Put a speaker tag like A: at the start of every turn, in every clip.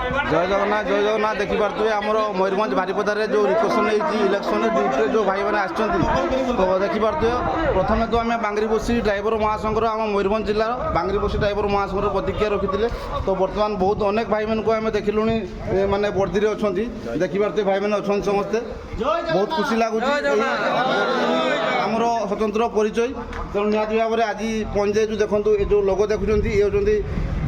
A: जय जगन्नाथ देखिपे आमर मयूरभंज बारिपदार जो रिक्वेशन इलेक्शन ड्यूटी जो भाई मैंने आसछंती तो देखिपे प्रथम तो आम बांगरीपोशी ड्राइवर महासंघर आम मयूरभंज जिलार बांगरीपोशी ड्राइवर महासंघर प्रतिक्रिया रखी तो बर्तमान बहुत अनेक भाई मान को आम देखिलु माने वर्दी अच्छा देखिपे भाई मैंने अच्छा समस्ते बहुत खुशी लगुच आमर स्वतंत्र परिचय तेणु निहत भाव में आज पंजे जो देखूँ ये जो लोग देखुं ये होती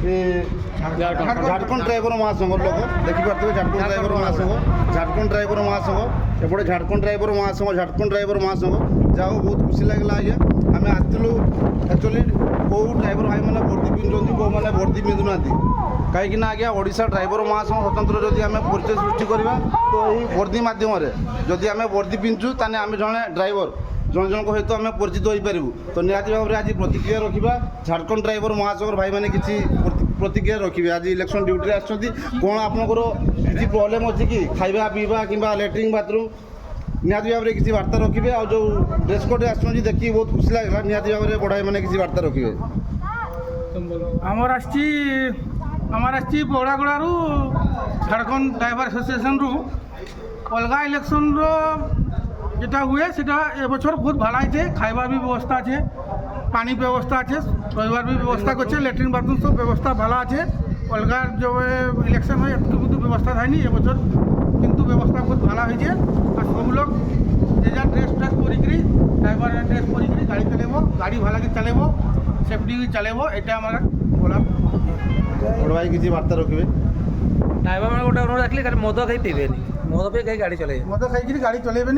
A: झारखंड ड्राइवर महासंघ लोक देखिपे झारखंड ड्राइवर महासंघ एपटे झारखंड ड्राइवर महासंघ जाओ बहुत खुशी लगे आज्ञा आम आसलु एक्चुअली कौ ड्राइवर भाई मैंने वर्दी पिंधुंट कौ मैंने वर्दी पिंधुना कहीं आज्ञा ओडिशा ड्राइवर महासंघ स्वतंत्र जदि आम परिचय सृष्टि करवा तो यही वर्दी मध्यम जदि आम वर्दी पिंधु ताने आम जड़े ड्राइवर जन जन सहित आम परिचित हो पारू तो निहती भाव में आज प्रतिक्रिया रखा झारखंड ड्राइवर महासंघ भाई मैंने किसी प्रतिक्रिया रखिए आज इलेक्शन ड्यूटी आसछंती कौन आपंकर किसी प्रोब्लेम अच्छी कि खाइबा पीवा कि लैट्रिन बाथरूम निहती भाव में किसी वार्ता रखिए आ जो ड्रेस कोड आसछंती देखिए बहुत खुशी लगे निहती भाव में बड़ा मैंने किसी वार्ता रखिए
B: आमर आसची बड़ागुड़ू झारखंड ड्राइवर एसोसिएशन रु अलग इलेक्शन जेटा हुए सेटा এবছর बहुत भाला है खाइबा भी व्यवस्था है पानी व्यवस्था है रहीबार भी व्यवस्था कर लैट्रिन बाथरूम सब व्यवस्था भाला है अलग जो इलेक्शन है एत व्यवस्था था नहीं এবছর किंतु व्यवस्था बहुत भाला है सब लोग जे जा ड्रेस ड्रेस करी ड्राइवर ड्रेस करी गाड़ी चलेब गाड़ी भाला के चलेब सेफ्टी चलेब यहाँ हमारा बोला
A: बड़ भाई किसी वार्ता रखिए
C: ड्राइवर मैंने गोटे अनुरोध रखली खाली मद खाई पीबे मद पे कहीं गाड़ी चले
B: मद खाई गाड़ी चलेबे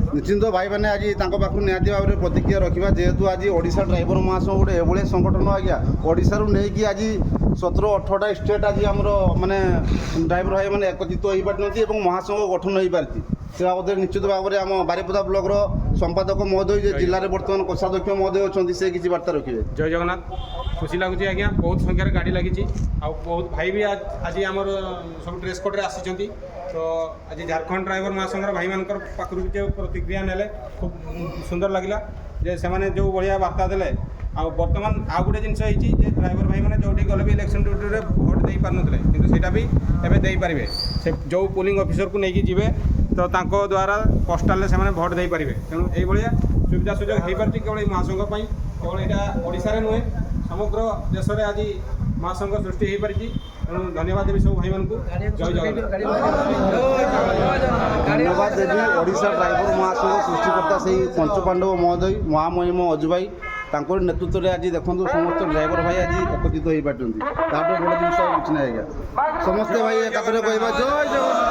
A: निश्चिंत भाई मैंने आज पाखु निहती भाव में प्रतिक्रिया रखा जेहेतु आज ओडिशा ड्राइवर महासंघ गोटे एभली संगठन आज्ञा ओडिशा नहीं कि आज 17-18टा स्टेट आज आमर माने ड्राइवर भाई मैंने एकत्रित हो पार्टी महासंघ गठन हो पार्टी से बाबद निश्चित भाव में आम बारिपदा ब्लॉक संपादक महोदय जिले में बर्तमान कोषाध्यक्ष महोदय अच्छा से किसी वार्ता रखिए
D: जय जगन्नाथ खुशी लगुच आज्ञा बहुत संख्यार गाड़ी लगी बहुत भाई भी आज आमर सब ड्रेस कोड आसी तो आज झारखंड ड्राइवर महासंघ भाई मान पाखु जो प्रतिक्रिया नेले खूब सुंदर लगला जे से जो बढ़िया वार्ता देले बर्तमान आउ गोटे जिनस ड्राइवर भाई मैंने जो गले भी इलेक्शन ड्यूटी में भोट दे पारे कि भी एवं दे पारे से जो पोलिंग ऑफिसर को लेकिन जीवे तो तांको द्वारा पोस्टाल से भोट दे पारे तेणु ये सुविधा सुजोग हो पार्टी केवल महासंघ केवल यहाँ ओडिशा नुहे समग्र देश में आज महासंघ सृष्टि हो पारी तेणु धन्यवाद देवी सब भाई मानक जय
A: धन्यवाद देवी ओडिशा ड्राइवर महासंघ सृष्टिकर्ता से पंचपांडव महोदय महामहिम अजु भाई नेतृत्व में आज देखो समस्त ड्राइवर भाई आज एकत्रित हो पार्टी बड़ जिन किसी ना समस्ते भाई एकाथरे कहवा जय जगन्नाथ।